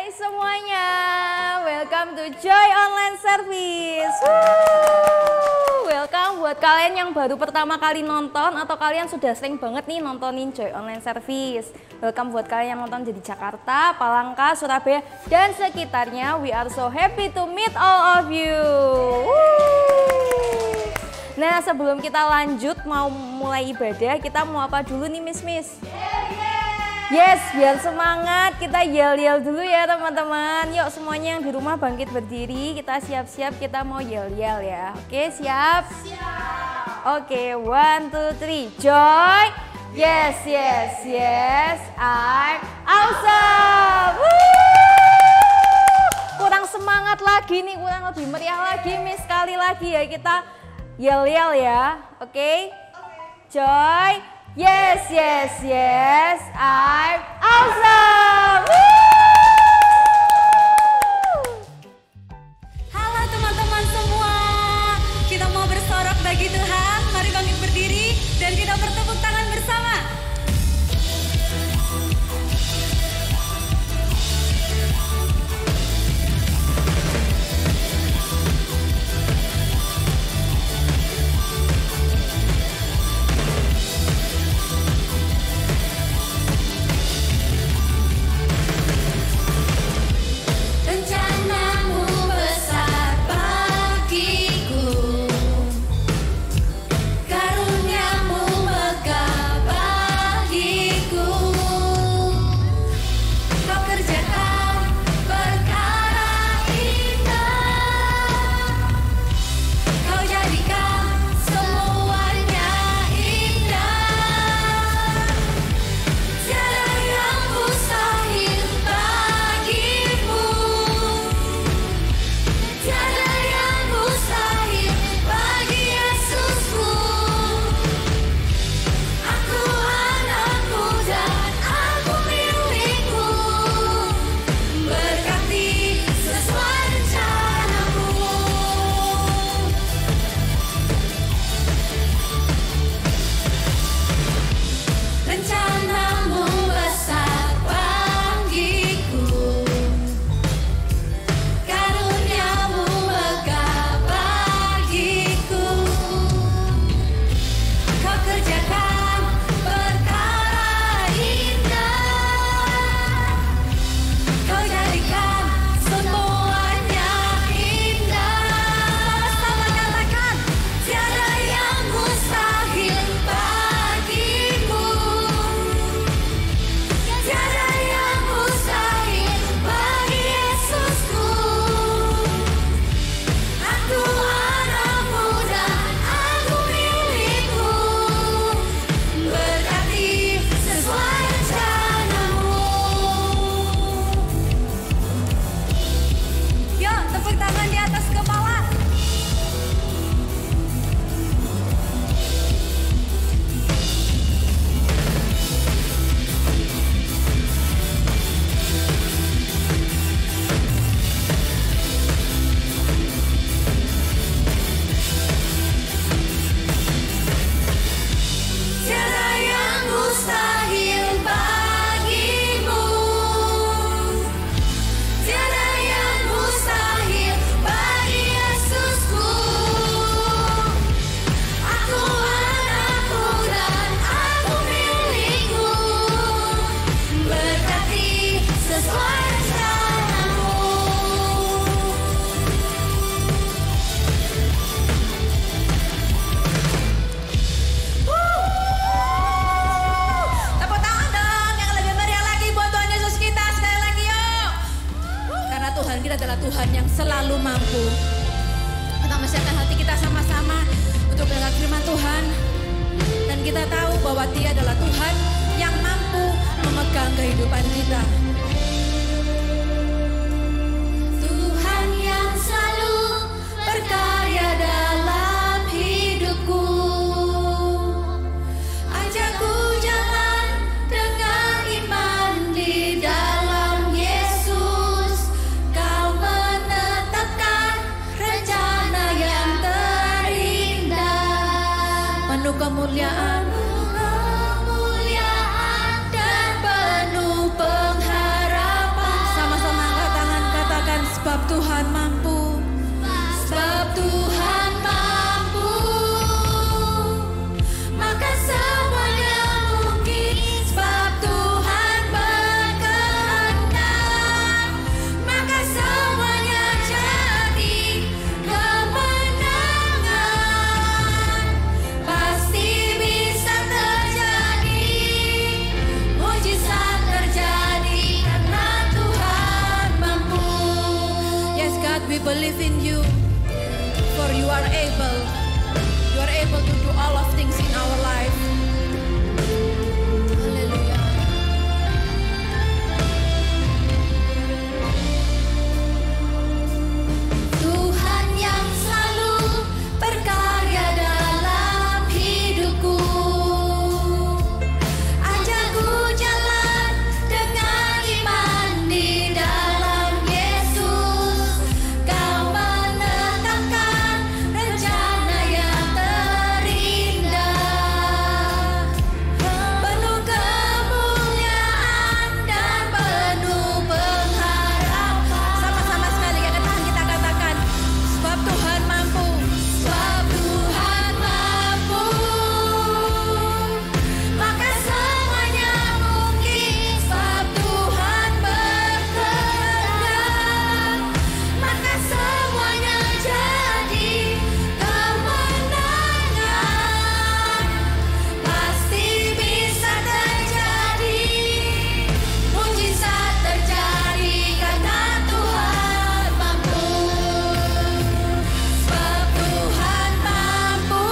Hai semuanya, welcome to Joy Online Service. Welcome buat kalian yang baru pertama kali nonton atau kalian sudah sering banget nih nontonin Joy Online Service. Welcome buat kalian yang nonton di Jakarta, Palangka, Surabaya, dan sekitarnya. We are so happy to meet all of you. Nah, sebelum kita lanjut mau mulai ibadah, kita mau apa dulu nih Miss? Yes, biar semangat kita yel-yel dulu ya teman-teman. Yuk semuanya yang di rumah bangkit berdiri, kita siap-siap, kita mau yel-yel ya. Oke, siap? Siap. Oke, 1, 2, 3, Joy. Yes, yes, yes, I'm awesome. Kurang semangat lagi nih, kurang lebih meriah lagi Miss. Sekali lagi ya kita yel-yel ya. Oke? Joy. Yes, yes, yes, I'm awesome! Halo teman-teman semua, kita mau bersorak bagi Tuhan. Mari bangkit berdiri dan kita bertepuk tangan bersama. Tuhan yang selalu mampu. Kita menyiapkan hati kita sama-sama untuk mendengar firman Tuhan. Dan kita tahu bahwa Dia adalah Tuhan yang mampu memegang kehidupan kita. Tuhan yang selalu berkarya dalam hidupku. Ajakku jalan dengan iman di dalam Yesus. Kau menetapkan rencana yang terindah. Penuh kemuliaan dan penuh penghargaan. we believe in you, for you are able. You are able to do all of things in our life. Haleluya. Tuhan yang selalu berkarya dalam hidupku, ajak ku jalan dengan iman di dalam Yesus. Kau menetapkan rencana yang terindah, penuh kemuliaan dan penuh pengharapan. Sama-sama sekali ya, kita katakan, sebab Tuhan mampu, sebab Tuhan mampu, maka semuanya mungkin. Sebab Tuhan berkehendak, maka semuanya jadi kemenangan. Pasti bisa terjadi, mujizat terjadi karena Tuhan mampu. Sebab Tuhan mampu,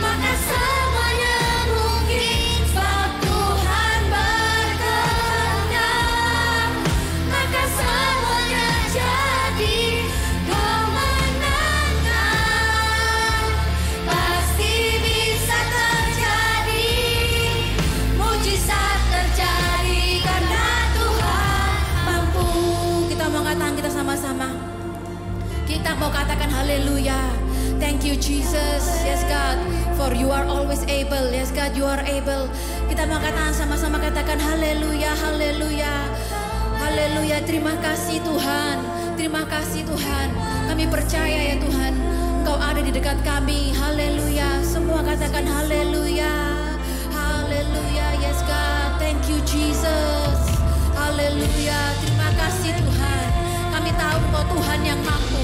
maka semuanya mungkin. Sebab Tuhan berkehendak, maka semuanya jadi kemenangan. Pasti bisa terjadi, mujizat terjadi karena Tuhan mampu. Kita mau katakan, kita sama-sama. Kita mau katakan haleluya. Thank you Jesus. Yes God, for you are always able. Yes God, you are able. Kita mau katakan sama-sama, katakan haleluya, haleluya. Haleluya, terima kasih Tuhan. Terima kasih Tuhan. Kami percaya ya Tuhan, Engkau ada di dekat kami. Haleluya. Semua katakan haleluya. Haleluya. Yes God, thank you Jesus. Haleluya. Terima kasih Tuhan. Kami tahu Engkau Tuhan yang mampu.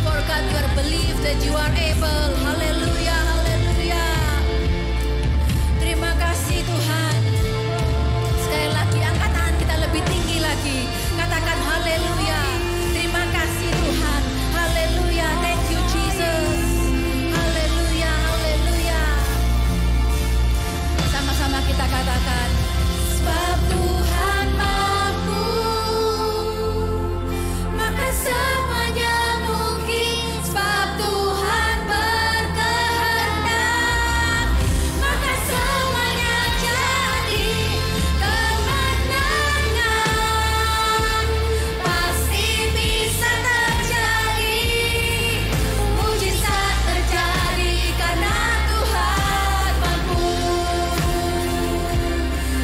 For God, we believe that you are able. Haleluya, haleluya. Terima kasih Tuhan. Sekali lagi angkat tangan kita lebih tinggi lagi. Katakan haleluya. Terima kasih Tuhan. Haleluya. Thank you Jesus. Haleluya, haleluya. Sama-sama kita katakan, sebab Tuhan mampu, maka semuanya mungkin. Sebab Tuhan berkehendak, maka semuanya jadi kemenangan. Pasti bisa terjadi, mujizat terjadi karena Tuhan mampu.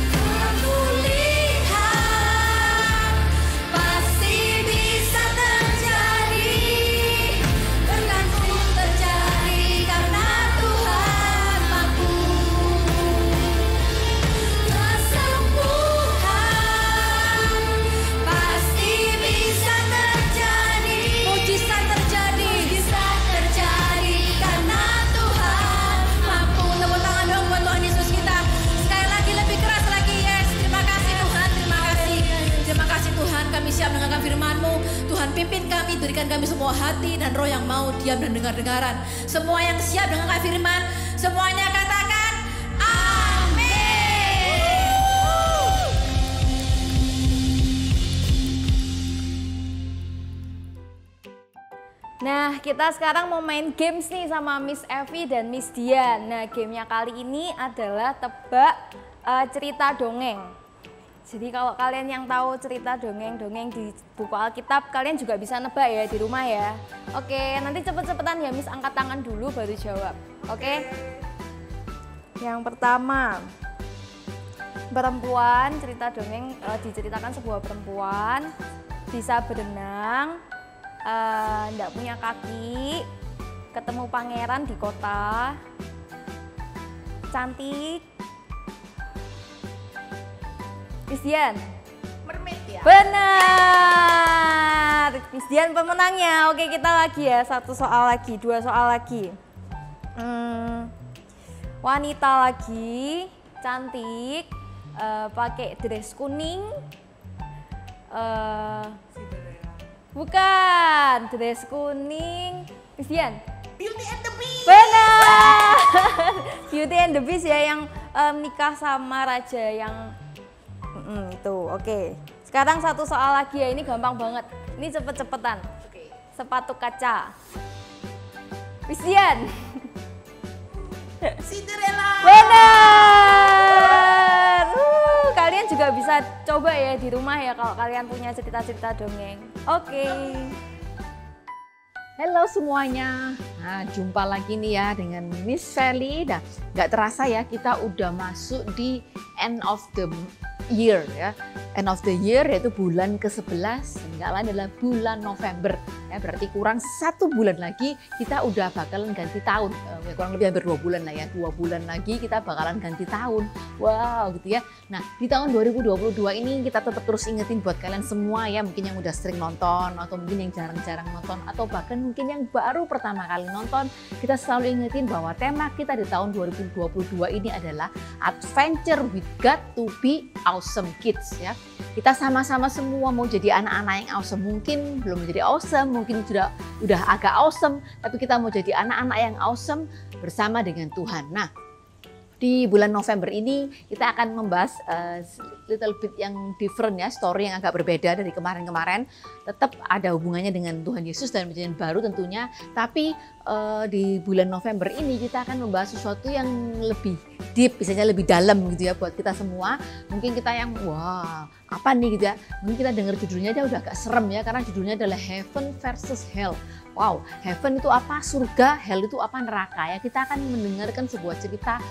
Kamu lihat, pasti bisa terjadi, bergantung terjadi karena Tuhan mampu. Kesembuhan pasti bisa terjadi, mujizat terjadi, mujizat terjadi karena Tuhan mampu. Tepuk tangan dong buat Tuhan Yesus kita. Sekali lagi, lebih keras lagi. Yes, terima kasih Tuhan, terima kasih. Terima kasih Tuhan, kami siap mendengarkan firman-Mu. Tuhan pimpin kami, berikan kami semua hati dan roh yang mau diam dan dengar-dengaran. Semua yang siap mendengarkan firman, semuanya katakan amin. Nah, kita sekarang mau main games nih sama Miss Evi dan Miss Dian. Nah, gamenya kali ini adalah tebak cerita dongeng. Jadi kalau kalian yang tahu cerita dongeng-dongeng di buku Alkitab, kalian juga bisa nebak ya di rumah ya. Oke, nanti cepet-cepetan ya Miss, angkat tangan dulu baru jawab. Oke. Yang pertama, perempuan, cerita dongeng diceritakan sebuah perempuan bisa berenang, nggak punya kaki, ketemu pangeran di kota, cantik. Miss Dian? Mermaid ya? Benar, Miss Dian pemenangnya. Oke, kita lagi ya, satu soal lagi, dua soal lagi. Wanita lagi, cantik, pakai dress kuning, Bukan, dress kuning. Vivian. Beauty and the Beast. Benar. Beauty and the Beast ya, yang nikah sama raja yang itu. Oke. Sekarang satu soal lagi ya, ini gampang banget. Ini cepet-cepetan. Sepatu kaca. Vivian. Cinderella. Benar. Kalian juga bisa coba ya di rumah ya kalau kalian punya cerita-cerita dongeng. Oke. Halo semuanya, nah jumpa lagi nih ya dengan Miss Feli. Nah nggak terasa ya kita udah masuk di end of the year ya. End of the year yaitu bulan ke-11, nggak lain adalah bulan November. Ya, berarti kurang 1 bulan lagi kita udah bakalan ganti tahun. Kurang lebih hampir 2 bulan lah ya, 2 bulan lagi kita bakalan ganti tahun. Wow gitu ya. Nah di tahun 2022 ini kita tetap terus ingetin buat kalian semua ya, mungkin yang udah sering nonton atau mungkin yang jarang-jarang nonton atau bahkan mungkin yang baru pertama kali nonton, kita selalu ingetin bahwa tema kita di tahun 2022 ini adalah Adventure with God to be Awesome Kids ya. Kita sama-sama semua mau jadi anak-anak yang awesome, mungkin belum menjadi awesome, mungkin udah agak awesome, tapi kita mau jadi anak-anak yang awesome bersama dengan Tuhan. Nah, di bulan November ini kita akan membahas little bit yang different ya, story yang agak berbeda dari kemarin-kemarin. Tetap ada hubungannya dengan Tuhan Yesus dan perjanjian baru tentunya, tapi di bulan November ini kita akan membahas sesuatu yang lebih deep, misalnya lebih dalam gitu ya buat kita semua. Mungkin kita yang wah apa nih gitu ya, mungkin kita dengar judulnya aja udah agak serem ya, karena judulnya adalah Heaven versus Hell. Wow, heaven itu apa, surga, hell itu apa, neraka ya. Kita akan mendengarkan sebuah cerita,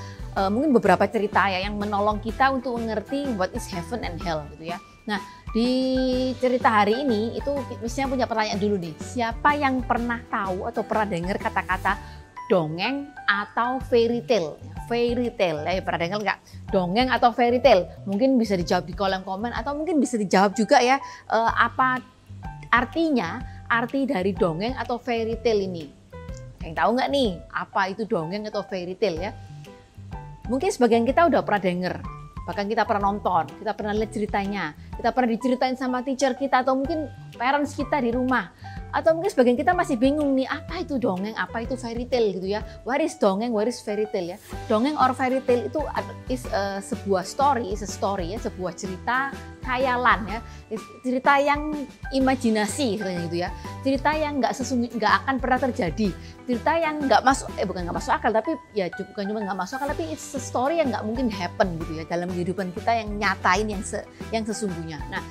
mungkin beberapa cerita ya yang menolong kita untuk mengerti what is heaven and hell gitu ya. Nah di cerita hari ini itu misalnya punya pertanyaan dulu nih, siapa yang pernah tahu atau pernah dengar kata-kata dongeng atau fairy tale? Fairy tale, ya pernah dengar nggak? Dongeng atau fairy tale? Mungkin bisa dijawab di kolom komen atau mungkin bisa dijawab juga ya apa artinya, arti dari dongeng atau fairy tale ini. Yang tahu nggak nih apa itu dongeng atau fairy tale ya? Mungkin sebagian kita udah pernah dengar, bahkan kita pernah nonton, kita pernah lihat ceritanya, kita pernah diceritain sama teacher kita atau mungkin parents kita di rumah. Atau mungkin sebagian kita masih bingung nih, apa itu dongeng, apa itu fairy tale gitu ya. What is dongeng, what is fairy tale ya. Dongeng or fairy tale itu sebuah story, ya, sebuah cerita khayalan ya. Cerita yang imajinasi gitu ya. Cerita yang nggak akan pernah terjadi. Cerita yang bukan nggak masuk akal, tapi ya bukan cuma nggak masuk akal, tapi it's a story yang nggak mungkin happen gitu ya dalam kehidupan kita, yang nyatain yang sesungguhnya. Nah,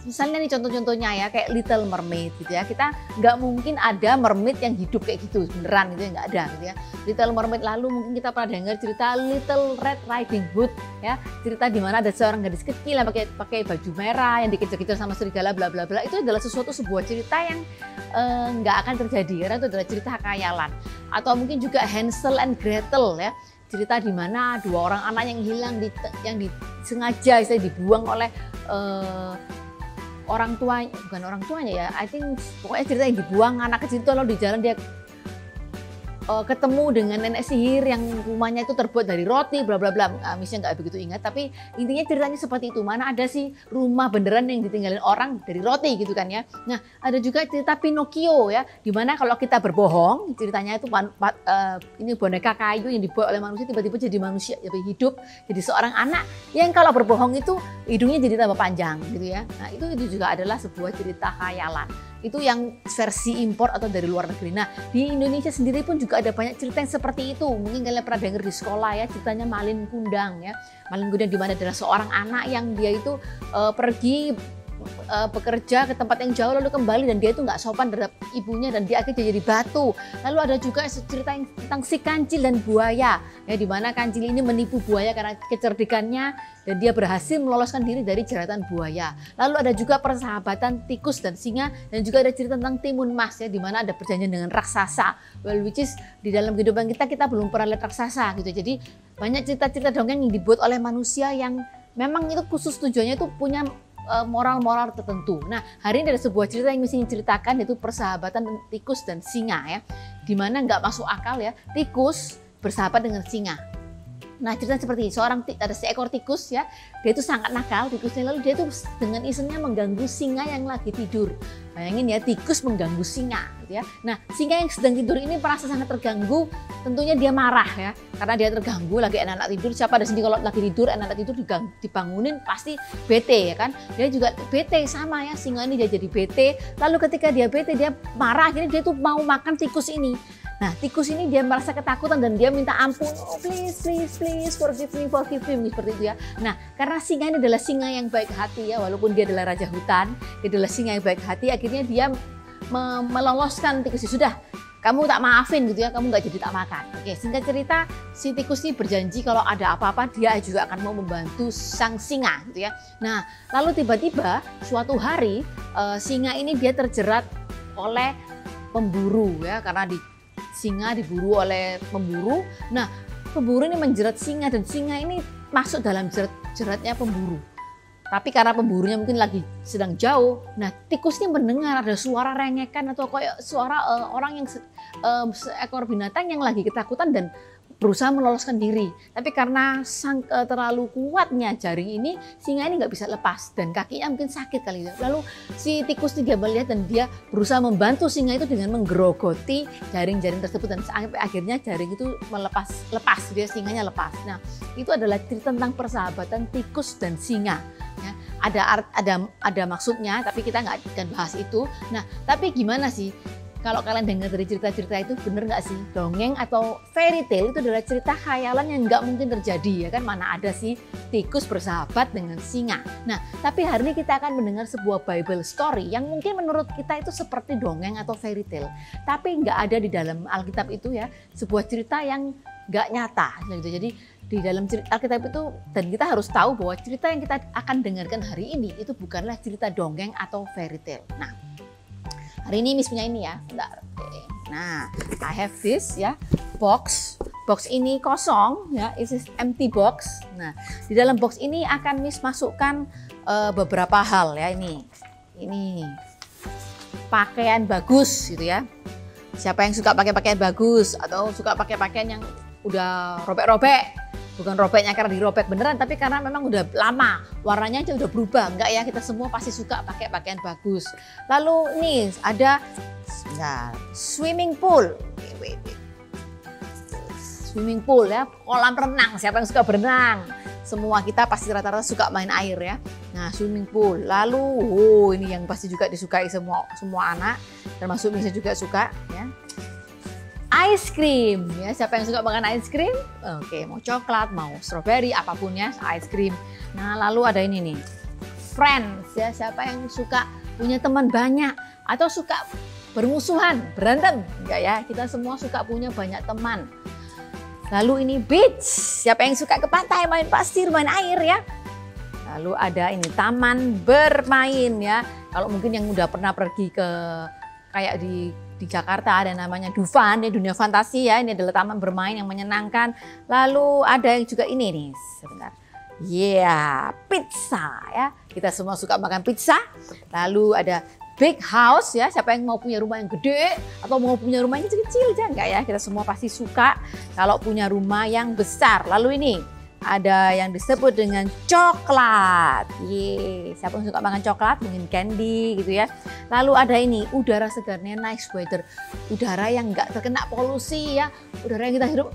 misalnya nih contoh-contohnya ya kayak Little Mermaid gitu ya, kita nggak mungkin ada mermaid yang hidup kayak gitu beneran gitu ya, nggak ada gitu ya. Little Mermaid, lalu mungkin kita pernah dengar cerita Little Red Riding Hood ya, cerita di mana ada seorang gadis kecil yang pakai baju merah yang dikejar-kejar sama serigala bla bla bla. Itu adalah sebuah cerita yang nggak akan terjadi karena itu adalah cerita khayalan. Atau mungkin juga Hansel and Gretel ya, cerita di mana 2 orang anak yang hilang yang disengaja dibuang oleh orang tuanya, bukan orang tuanya ya, I think pokoknya cerita yang dibuang anak kecil itu, lalu di jalan dia ketemu dengan nenek sihir yang rumahnya itu terbuat dari roti bla bla bla. Misalnya nggak begitu ingat, tapi intinya ceritanya seperti itu. Mana ada sih rumah beneran yang ditinggalin orang dari roti gitu kan ya. Nah ada juga cerita Pinocchio ya, dimana kalau kita berbohong, ceritanya itu ini boneka kayu yang dibuat oleh manusia tiba-tiba jadi manusia, jadi hidup, jadi seorang anak yang kalau berbohong itu hidungnya jadi tambah panjang gitu ya. Nah itu juga adalah sebuah cerita khayalan. Itu yang versi impor atau dari luar negeri. Nah di Indonesia sendiri pun juga ada banyak cerita yang seperti itu. Mungkin kalian pernah dengar di sekolah ya, ceritanya Malin Kundang ya. Malin Kundang di mana adalah seorang anak yang dia itu pergi bekerja ke tempat yang jauh lalu kembali dan dia itu nggak sopan terhadap ibunya dan dia akhirnya jadi batu. Lalu ada juga cerita yang tentang si kancil dan buaya ya, di mana kancil ini menipu buaya karena kecerdikannya dan dia berhasil meloloskan diri dari jeratan buaya. Lalu ada juga persahabatan tikus dan singa, dan juga ada cerita tentang timun mas ya, di mana ada perjanjian dengan raksasa. Well, which is di dalam kehidupan kita belum pernah lihat raksasa gitu. Jadi banyak cerita-cerita dongeng yang dibuat oleh manusia yang memang itu khusus tujuannya itu punya moral-moral tertentu. Nah, hari ini ada sebuah cerita yang mesti diceritakan, yaitu persahabatan tikus dan singa ya. Dimana nggak masuk akal ya, tikus bersahabat dengan singa. Nah, cerita seperti ini, ada seekor tikus ya, dia itu sangat nakal tikusnya, lalu dia itu dengan isengnya mengganggu singa yang lagi tidur. Bayangin ya, tikus mengganggu singa gitu ya. Nah, singa yang sedang tidur ini merasa sangat terganggu, tentunya dia marah ya, karena dia terganggu lagi enak-enak tidur. Siapa ada sini kalau lagi tidur enak-enak tidur dibangunin pasti bete ya kan. Dia juga bete sama ya, singa ini dia jadi bete. Lalu ketika dia bete, dia marah, akhirnya dia tuh mau makan tikus ini. Nah, tikus ini dia merasa ketakutan dan dia minta ampun, oh please, please, please, forgive me, seperti itu ya. Nah, karena singa ini adalah singa yang baik hati ya, walaupun dia adalah raja hutan, dia adalah singa yang baik hati, akhirnya dia meloloskan tikus ini. Sudah, kamu tak maafin gitu ya, kamu nggak jadi tak makan. Oke, singkat cerita, si tikus ini berjanji kalau ada apa-apa dia juga akan mau membantu sang singa gitu ya. Nah, lalu tiba-tiba suatu hari singa ini dia terjerat oleh pemburu ya, karena singa diburu oleh pemburu. Nah, pemburu ini menjerat singa dan singa ini masuk dalam jeratnya pemburu. Tapi karena pemburunya mungkin lagi sedang jauh, nah tikus ini mendengar ada suara rengekan atau kayak suara orang yang seekor binatang yang lagi ketakutan dan berusaha meloloskan diri. Tapi karena terlalu kuatnya jaring ini, singa ini nggak bisa lepas dan kakinya mungkin sakit kali ya. Lalu si tikus ini dia melihat dan dia berusaha membantu singa itu dengan menggerogoti jaring-jaring tersebut dan akhirnya jaring itu lepas, dia singanya lepas. Nah, itu adalah cerita tentang persahabatan tikus dan singa. Ya, ada maksudnya, tapi kita nggak akan bahas itu. Nah, tapi gimana sih? Kalau kalian dengar dari cerita-cerita itu, bener nggak sih? Dongeng atau fairy tale itu adalah cerita khayalan yang nggak mungkin terjadi ya kan? Mana ada sih tikus bersahabat dengan singa. Nah, tapi hari ini kita akan mendengar sebuah Bible story yang mungkin menurut kita itu seperti dongeng atau fairy tale. Tapi nggak ada di dalam Alkitab itu ya, sebuah cerita yang nggak nyata. Gitu. Jadi di dalam Alkitab itu, dan kita harus tahu bahwa cerita yang kita akan dengarkan hari ini itu bukanlah cerita dongeng atau fairy tale. Nah, hari ini Miss punya ini ya, bentar. Oke. Nah, I have this ya, box ini kosong ya, it is empty box. Nah, di dalam box ini akan Miss masukkan beberapa hal ya, ini pakaian bagus gitu ya. Siapa yang suka pakai pakaian bagus atau suka pakai pakaian yang udah robek-robek? Bukan robeknya karena dirobek beneran, tapi karena memang udah lama, warnanya aja udah berubah. Enggak ya, kita semua pasti suka pakai pakaian bagus. Lalu nih ada swimming pool. Swimming pool ya, kolam renang. Siapa yang suka berenang? Semua kita pasti rata-rata suka main air ya. Nah, swimming pool. Lalu, ini yang pasti juga disukai semua anak, termasuk Misa juga suka ya. Ice cream ya, siapa yang suka makan ice cream? Oke, mau coklat, mau strawberry, apapun ya, ice cream. Nah, lalu ada ini nih, friends ya, siapa yang suka punya teman banyak atau suka bermusuhan, berantem? Enggak ya, kita semua suka punya banyak teman. Lalu ini beach, siapa yang suka ke pantai, main pasir, main air ya. Lalu ada ini taman bermain ya, kalau mungkin yang udah pernah pergi ke kayak di Jakarta ada namanya Dufan, ya dunia fantasi ya, ini adalah taman bermain yang menyenangkan. Lalu ada yang juga ini nih, sebentar. Pizza ya, kita semua suka makan pizza. Lalu ada big house ya, siapa yang mau punya rumah yang gede atau mau punya rumah yang kecil-kecil aja enggak ya, kita semua pasti suka kalau punya rumah yang besar. Lalu ini ada yang disebut dengan coklat. Siapa yang suka makan coklat, mungkin candy gitu ya. Lalu ada ini, udara segarnya, nice weather. Udara yang nggak terkena polusi ya. Udara yang kita hirup,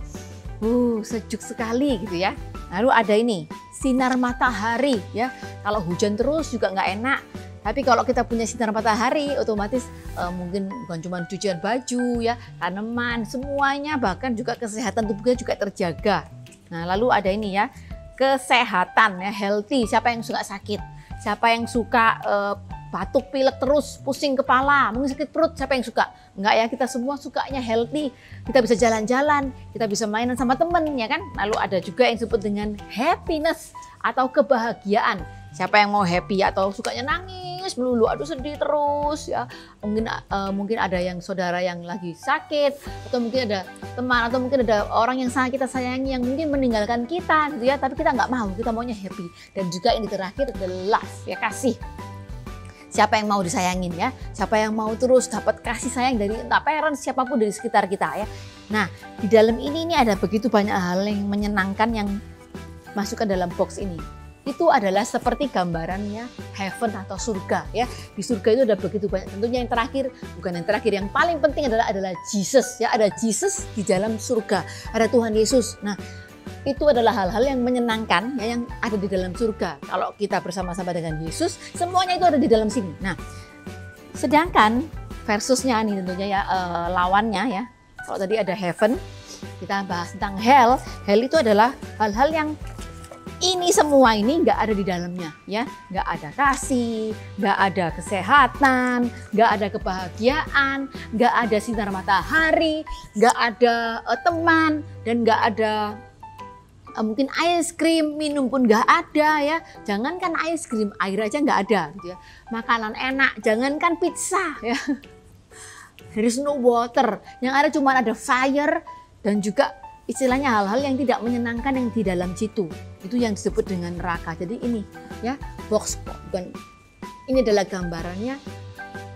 sejuk sekali gitu ya. Lalu ada ini, sinar matahari ya. Kalau hujan terus juga nggak enak. Tapi kalau kita punya sinar matahari, otomatis mungkin bukan cuma cucian baju ya, tanaman, semuanya, bahkan juga kesehatan tubuhnya juga terjaga. Nah, lalu ada ini ya, kesehatan ya, healthy. Siapa yang suka sakit? Siapa yang suka batuk, pilek terus, pusing kepala, mungkin sakit perut, siapa yang suka? Enggak ya, kita semua sukanya healthy. Kita bisa jalan-jalan, kita bisa mainan sama temen ya kan? Lalu ada juga yang disebut dengan happiness atau kebahagiaan. Siapa yang mau happy atau sukanya nangis melulu, aduh sedih terus ya. Mungkin ada yang saudara yang lagi sakit, atau mungkin ada teman, atau mungkin ada orang yang sangat kita sayangi yang mungkin meninggalkan kita gitu ya, tapi kita nggak mau, kita maunya happy. Dan juga ini terakhir adalah love ya, kasih. Siapa yang mau disayangin ya? Siapa yang mau terus dapat kasih sayang dari entah parents, siapapun dari sekitar kita ya. Nah, di dalam ini ada begitu banyak hal yang menyenangkan yang masuk ke dalam box ini. Itu adalah seperti gambarannya heaven atau surga ya. Di surga itu ada begitu banyak. Tentunya yang terakhir, bukan yang terakhir, yang paling penting adalah Jesus ya. Ada Jesus di dalam surga. Ada Tuhan Yesus. Nah, itu adalah hal-hal yang menyenangkan ya, yang ada di dalam surga. Kalau kita bersama-sama dengan Yesus, semuanya itu ada di dalam sini. Nah, sedangkan versusnya nih tentunya ya, lawannya ya. Kalau tadi ada heaven, kita bahas tentang hell. Hell itu adalah hal-hal yang ini semua ini nggak ada di dalamnya ya, nggak ada kasih, nggak ada kesehatan, nggak ada kebahagiaan, nggak ada sinar matahari, nggak ada teman, dan nggak ada mungkin es krim, minum pun nggak ada ya. Jangankan es krim, air aja nggak ada gitu ya. Makanan enak, jangankan pizza ya. There is no water, yang ada cuma ada fire dan juga istilahnya hal-hal yang tidak menyenangkan yang di dalam situ. Itu yang disebut dengan neraka. Jadi ini ya, box bukan, ini adalah gambarannya.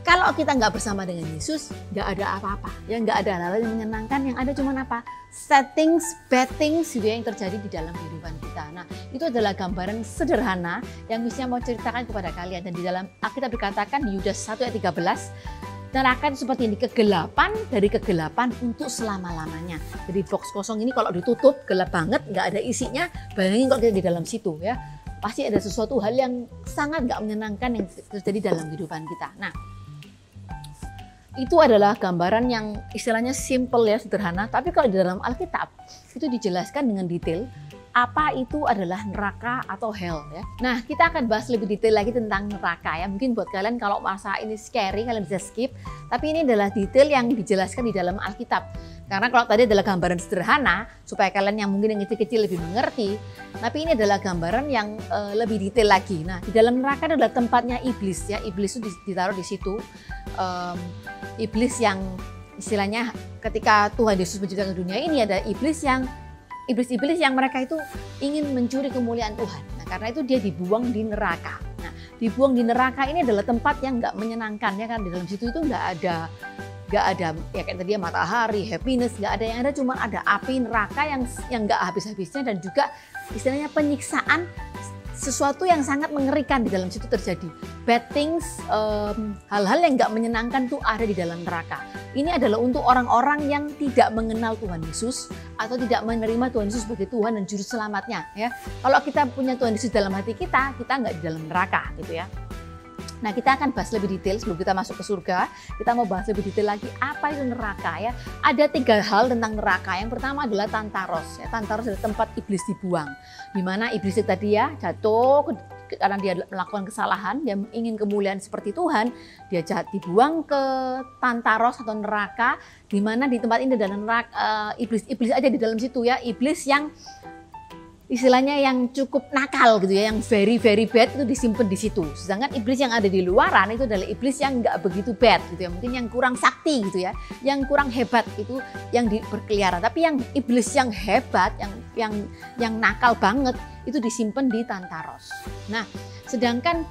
Kalau kita nggak bersama dengan Yesus, nggak ada apa-apa. Ya, nggak ada hal-hal yang menyenangkan, yang ada cuma apa? Sad things, bad things gitu ya, yang terjadi di dalam kehidupan kita. Nah, itu adalah gambaran sederhana yang misalnya mau ceritakan kepada kalian. Dan di dalam Alkitab dikatakan di Yudas 1 ayat 13, neraka itu seperti ini, kegelapan dari kegelapan untuk selama-lamanya. Jadi box kosong ini kalau ditutup gelap banget, nggak ada isinya, bayangin kalau kita di dalam situ ya, pasti ada sesuatu hal yang sangat nggak menyenangkan yang terjadi dalam kehidupan kita. Nah, itu adalah gambaran yang istilahnya simple ya, sederhana. Tapi kalau di dalam Alkitab itu dijelaskan dengan detail apa itu adalah neraka atau hell ya. Nah, kita akan bahas lebih detail lagi tentang neraka ya. Mungkin buat kalian kalau masa ini scary kalian bisa skip, tapi ini adalah detail yang dijelaskan di dalam Alkitab. Karena kalau tadi adalah gambaran sederhana supaya kalian yang mungkin yang kecil-kecil lebih mengerti, tapi ini adalah gambaran yang lebih detail lagi. Nah, di dalam neraka adalah tempatnya iblis ya. Iblis itu ditaruh di situ. Iblis yang istilahnya ketika Tuhan Yesus menciptakan dunia ini, ada iblis yang mereka itu ingin mencuri kemuliaan Tuhan. Nah, karena itu dia dibuang di neraka. Nah, dibuang di neraka ini adalah tempat yang nggak menyenangkan ya kan. Di dalam situ itu nggak ada ya kayak tadi ya, matahari, happiness, nggak ada. Yang ada cuma ada api neraka yang nggak habis-habisnya, dan juga istilahnya penyiksaan, sesuatu yang sangat mengerikan di dalam situ terjadi. Bad things, hal-hal yang nggak menyenangkan tuh ada di dalam neraka. Ini adalah untuk orang-orang yang tidak mengenal Tuhan Yesus atau tidak menerima Tuhan Yesus sebagai Tuhan dan Juru Selamatnya. Ya, kalau kita punya Tuhan Yesus dalam hati kita nggak di dalam neraka gitu ya. Nah, kita akan bahas lebih detail sebelum kita masuk ke surga. Kita mau bahas lebih detail lagi apa itu neraka ya. Ada 3 hal tentang neraka. Yang pertama adalah Tantaros. Ya, Tantaros adalah tempat iblis dibuang. Di mana iblis itu tadi ya jatuh karena dia melakukan kesalahan, dia ingin kemuliaan seperti Tuhan, dia dibuang ke Tantaros atau neraka. Di mana di tempat ini adalah neraka, iblis aja di dalam situ ya. Iblis yang istilahnya yang cukup nakal gitu ya, yang very very bad itu disimpan di situ. Sedangkan iblis yang ada di luaran itu adalah iblis yang nggak begitu bad gitu ya, mungkin yang kurang sakti gitu ya, yang kurang hebat itu yang berkeliaran. Tapi yang iblis yang hebat, yang nakal banget itu disimpan di Tantaros. Nah, sedangkan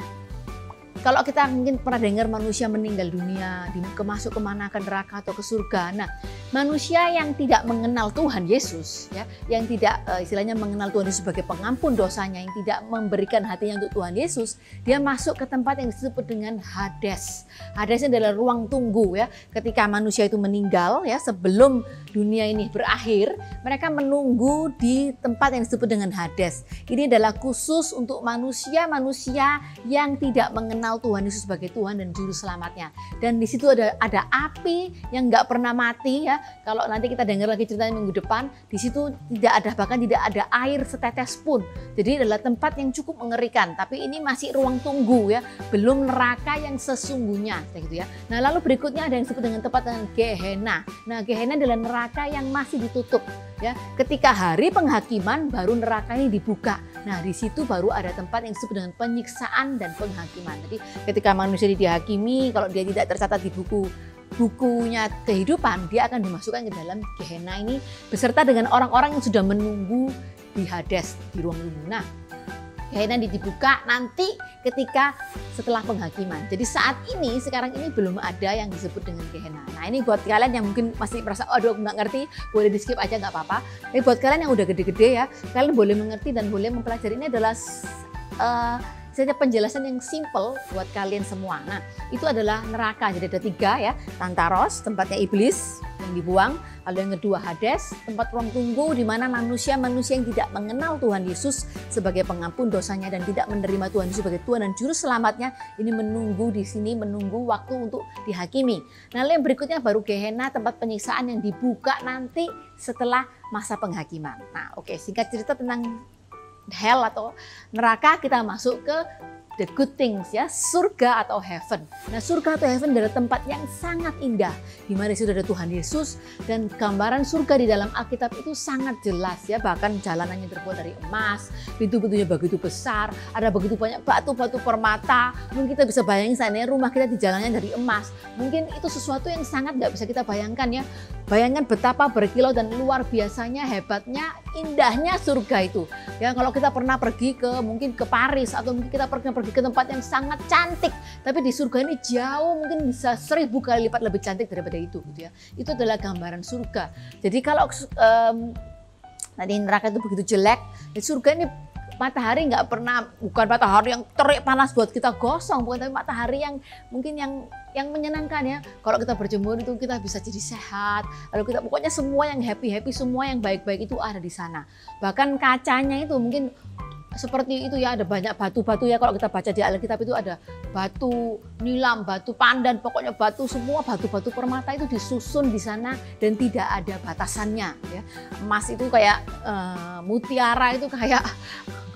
kalau kita mungkin pernah dengar manusia meninggal dunia, masuk kemana, ke neraka atau ke surga. Nah, manusia yang tidak mengenal Tuhan Yesus, ya, yang tidak istilahnya mengenal Tuhan Yesus sebagai pengampun dosanya, yang tidak memberikan hatinya untuk Tuhan Yesus, dia masuk ke tempat yang disebut dengan Hades. Hades adalah ruang tunggu ya. Ketika manusia itu meninggal ya, sebelum dunia ini berakhir, mereka menunggu di tempat yang disebut dengan Hades. Ini adalah khusus untuk manusia-manusia yang tidak mengenal Tuhan Yesus sebagai Tuhan dan Juru Selamatnya. Dan di situ ada api yang nggak pernah mati ya. Kalau nanti kita dengar lagi ceritanya minggu depan, di situ bahkan tidak ada air setetes pun. Jadi adalah tempat yang cukup mengerikan. Tapi ini masih ruang tunggu ya, belum neraka yang sesungguhnya, gitu ya. Nah, lalu berikutnya ada yang disebut dengan tempat dengan Gehenna. Nah, Gehenna adalah neraka yang masih ditutup ya. Ketika hari penghakiman baru neraka ini dibuka. Nah, di situ baru ada tempat yang disebut dengan penyiksaan dan penghakiman. Jadi ketika manusia dihakimi, kalau dia tidak tercatat di bukunya kehidupan, dia akan dimasukkan ke dalam Gehenna ini beserta dengan orang-orang yang sudah menunggu di Hades, di ruang tunggu. Nah, Gehenna dibuka nanti ketika setelah penghakiman. Jadi saat ini, sekarang ini belum ada yang disebut dengan Gehenna. Nah ini buat kalian yang mungkin masih merasa, aduh aku nggak ngerti, boleh di skip aja nggak apa-apa. Tapi buat kalian yang udah gede-gede ya, kalian boleh mengerti dan boleh mempelajari. Ini adalah saja penjelasan yang simple buat kalian semua. Nah itu adalah neraka, jadi ada 3 ya. Tantaros, tempatnya iblis yang dibuang. Lalu yang kedua Hades, tempat ruang tunggu di mana manusia-manusia yang tidak mengenal Tuhan Yesus sebagai pengampun dosanya dan tidak menerima Tuhan Yesus sebagai Tuhan dan Juru Selamatnya, ini menunggu di sini, menunggu waktu untuk dihakimi. Nah, lalu yang berikutnya baru Gehenna, tempat penyiksaan yang dibuka nanti setelah masa penghakiman. Nah, oke, singkat cerita tentang hell atau neraka, kita masuk ke the good things ya, surga atau heaven. Nah, surga atau heaven adalah tempat yang sangat indah di mana sudah ada Tuhan Yesus dan gambaran surga di dalam Alkitab itu sangat jelas ya, bahkan jalanannya terbuat dari emas, pintu-pintunya begitu besar, ada begitu banyak batu-batu permata. Mungkin kita bisa bayangin seandainya rumah kita di jalannya dari emas. Mungkin itu sesuatu yang sangat nggak bisa kita bayangkan ya. Bayangkan betapa berkilau dan luar biasanya, hebatnya, indahnya surga itu. Ya, kalau kita pernah pergi ke mungkin ke Paris atau mungkin kita pernah pergi ke tempat yang sangat cantik, tapi di surga ini jauh mungkin bisa 1000 kali lipat lebih cantik daripada itu gitu ya. Itu adalah gambaran surga. Jadi kalau tadi neraka itu begitu jelek, di surga ini matahari nggak pernah, bukan matahari yang terik panas buat kita gosong, bukan, tapi matahari yang mungkin yang menyenangkan ya. Kalau kita berjemur itu kita bisa jadi sehat. Lalu kita pokoknya semua yang happy, semua yang baik-baik itu ada di sana. Bahkan kacanya itu mungkin seperti itu ya, ada banyak batu-batu ya. Kalau kita baca di Alkitab itu ada batu nilam, batu pandan, pokoknya batu, semua batu-batu permata itu disusun di sana dan tidak ada batasannya ya. Emas itu kayak mutiara itu kayak,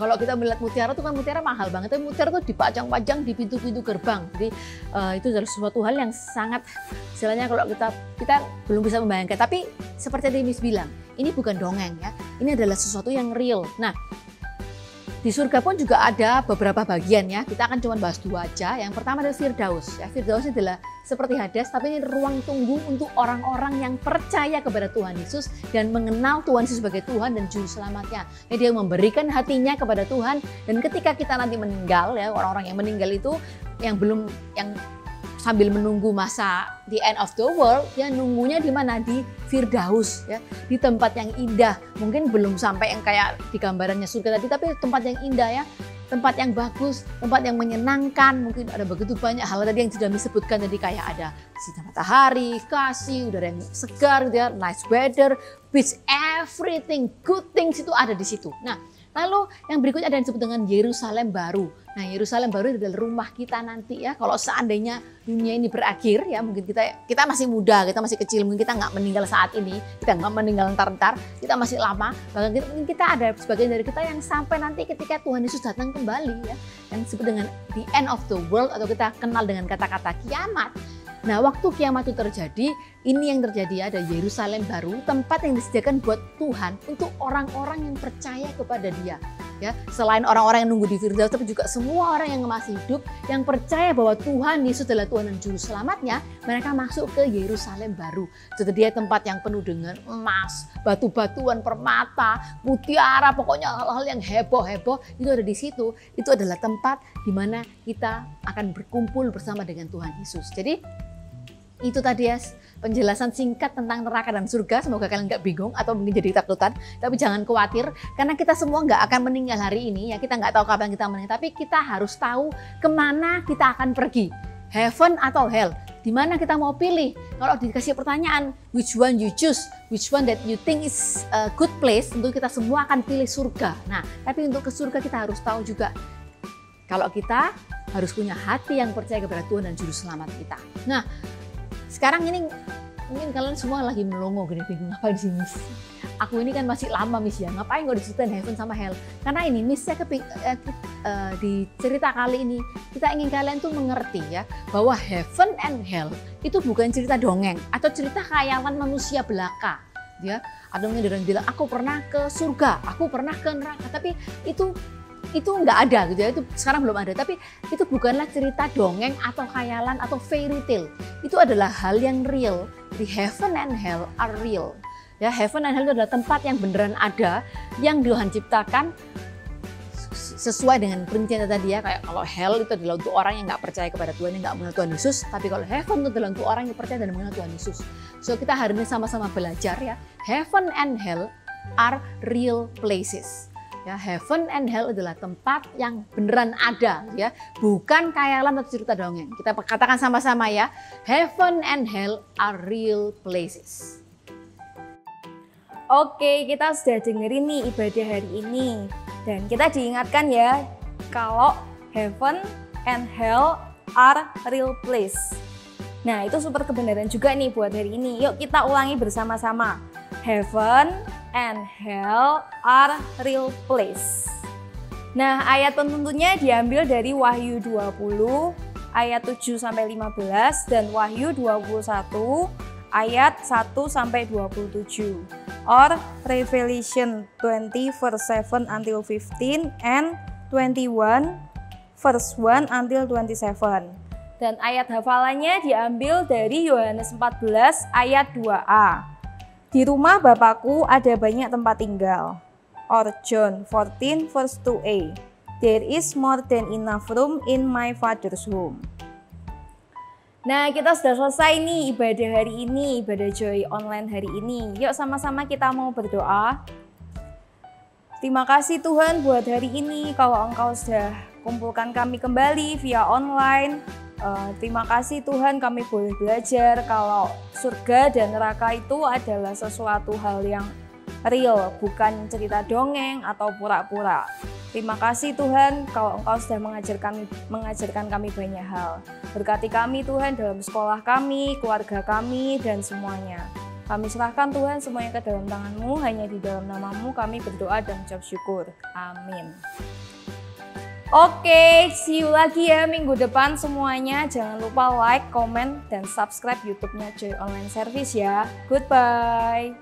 kalau kita melihat mutiara itu kan mutiara mahal banget, tapi mutiara itu dipajang-pajang di pintu-pintu gerbang. Jadi itu adalah suatu hal yang sangat, istilahnya kalau kita belum bisa membayangkan. Tapi seperti tadi Miss bilang, ini bukan dongeng ya, ini adalah sesuatu yang real. Nah, di surga pun juga ada beberapa bagian ya. Kita akan cuma bahas 2 aja. Yang pertama adalah Firdaus. Ya, Firdaus adalah seperti Hades, tapi ini ruang tunggu untuk orang-orang yang percaya kepada Tuhan Yesus dan mengenal Tuhan Yesus sebagai Tuhan dan Juru Selamatnya. Ya, dia memberikan hatinya kepada Tuhan, dan ketika kita nanti meninggal ya, orang-orang yang meninggal itu yang sambil menunggu masa the end of the world, ya nunggunya di mana? Di Firdaus ya, di tempat yang indah. Mungkin belum sampai yang kayak di gambarannya surga tadi, tapi tempat yang indah ya, tempat yang bagus, tempat yang menyenangkan. Mungkin ada begitu banyak hal tadi yang sudah disebutkan tadi, kayak ada sinar matahari, kasih, udara yang segar gitu ya, nice weather, beach, everything, good things itu ada di situ. Nah, lalu yang berikutnya ada yang disebut dengan Yerusalem baru. Nah, Yerusalem baru adalah rumah kita nanti ya. Kalau seandainya dunia ini berakhir ya, mungkin kita masih muda, kita masih kecil, mungkin kita nggak meninggal saat ini, kita nggak meninggal ntar-ntar, kita masih lama. Bahkan mungkin kita ada sebagian dari kita yang sampai nanti ketika Tuhan Yesus datang kembali ya, yang disebut dengan the end of the world, atau kita kenal dengan kata-kata kiamat. Nah, waktu kiamat itu terjadi, ini yang terjadi, ada Yerusalem baru, tempat yang disediakan buat Tuhan untuk orang-orang yang percaya kepada Dia. Ya, selain orang-orang yang nunggu di Firdaus, tapi juga semua orang yang masih hidup, yang percaya bahwa Tuhan Yesus adalah Tuhan dan Juru Selamatnya, mereka masuk ke Yerusalem baru. Jadi dia tempat yang penuh dengan emas, batu-batuan permata, mutiara, pokoknya hal-hal yang heboh-heboh itu ada di situ. Itu adalah tempat di mana kita akan berkumpul bersama dengan Tuhan Yesus. Jadi itu tadi ya penjelasan singkat tentang neraka dan surga. Semoga kalian nggak bingung atau mungkin jadi takutan. Tapi jangan khawatir, karena kita semua nggak akan meninggal hari ini ya. Kita nggak tahu kapan kita meninggal, tapi kita harus tahu kemana kita akan pergi, heaven atau hell. Di mana kita mau pilih? Kalau dikasih pertanyaan, which one you choose, which one that you think is a good place, tentu kita semua akan pilih surga. Nah, tapi untuk ke surga kita harus tahu juga kalau kita harus punya hati yang percaya kepada Tuhan dan Juru Selamat kita. Nah, sekarang ini mungkin kalian semua lagi melongo gini, bingung ngapain sih Miss? Aku ini kan masih lama Miss ya, ngapain kok diceritain heaven sama hell? Karena ini Miss saya di cerita kali ini kita ingin kalian tuh mengerti ya, bahwa heaven and hell itu bukan cerita dongeng atau cerita khayalan manusia belaka ya. Ada yang bilang aku pernah ke surga, aku pernah ke neraka, tapi itu nggak ada gitu ya, itu sekarang belum ada. Tapi itu bukanlah cerita dongeng atau khayalan atau fairy tale. Itu adalah hal yang real. Di heaven and hell are real. Ya, heaven and hell itu adalah tempat yang beneran ada, yang Tuhan ciptakan sesuai dengan perincian tadi ya, kayak kalau hell itu adalah untuk orang yang nggak percaya kepada Tuhan, yang nggak mengenal Tuhan Yesus, tapi kalau heaven itu adalah untuk orang yang percaya dan mengenal Tuhan Yesus. So kita hari ini sama-sama belajar ya, heaven and hell are real places. Ya, heaven and hell adalah tempat yang beneran ada ya, bukan khayalan atau cerita dongeng. Kita katakan sama-sama ya, heaven and hell are real places. Oke, kita sudah dengerin nih ibadah hari ini. Dan kita diingatkan ya, kalau heaven and hell are real place. Nah, itu super kebenaran juga nih buat hari ini. Yuk kita ulangi bersama-sama. Heaven and hell are real place. Nah, ayat penuntunnya diambil dari Wahyu 20 ayat 7-15 dan Wahyu 21 ayat 1-27. Or Revelation 20 verse 7 until 15 and 21 verse 1 until 27. Dan ayat hafalannya diambil dari Yohanes 14 ayat 2a. Di rumah Bapakku ada banyak tempat tinggal. Or John 14 verse 2a. There is more than enough room in my Father's home. Nah, kita sudah selesai nih ibadah hari ini, ibadah Joy Online hari ini. Yuk sama-sama kita mau berdoa. Terima kasih Tuhan buat hari ini, kalau Engkau sudah kumpulkan kami kembali via online. Terima kasih Tuhan, kami boleh belajar kalau surga dan neraka itu adalah sesuatu hal yang real, bukan cerita dongeng atau pura-pura. Terima kasih Tuhan, kalau Engkau sudah mengajarkan kami banyak hal. Berkati kami Tuhan dalam sekolah kami, keluarga kami, dan semuanya. Kami serahkan Tuhan semuanya ke dalam tangan-Mu, hanya di dalam nama-Mu kami berdoa dan ucap syukur. Amin. Oke, see you lagi ya minggu depan semuanya. Jangan lupa like, comment, dan subscribe YouTube-nya Joy Online Service ya. Goodbye.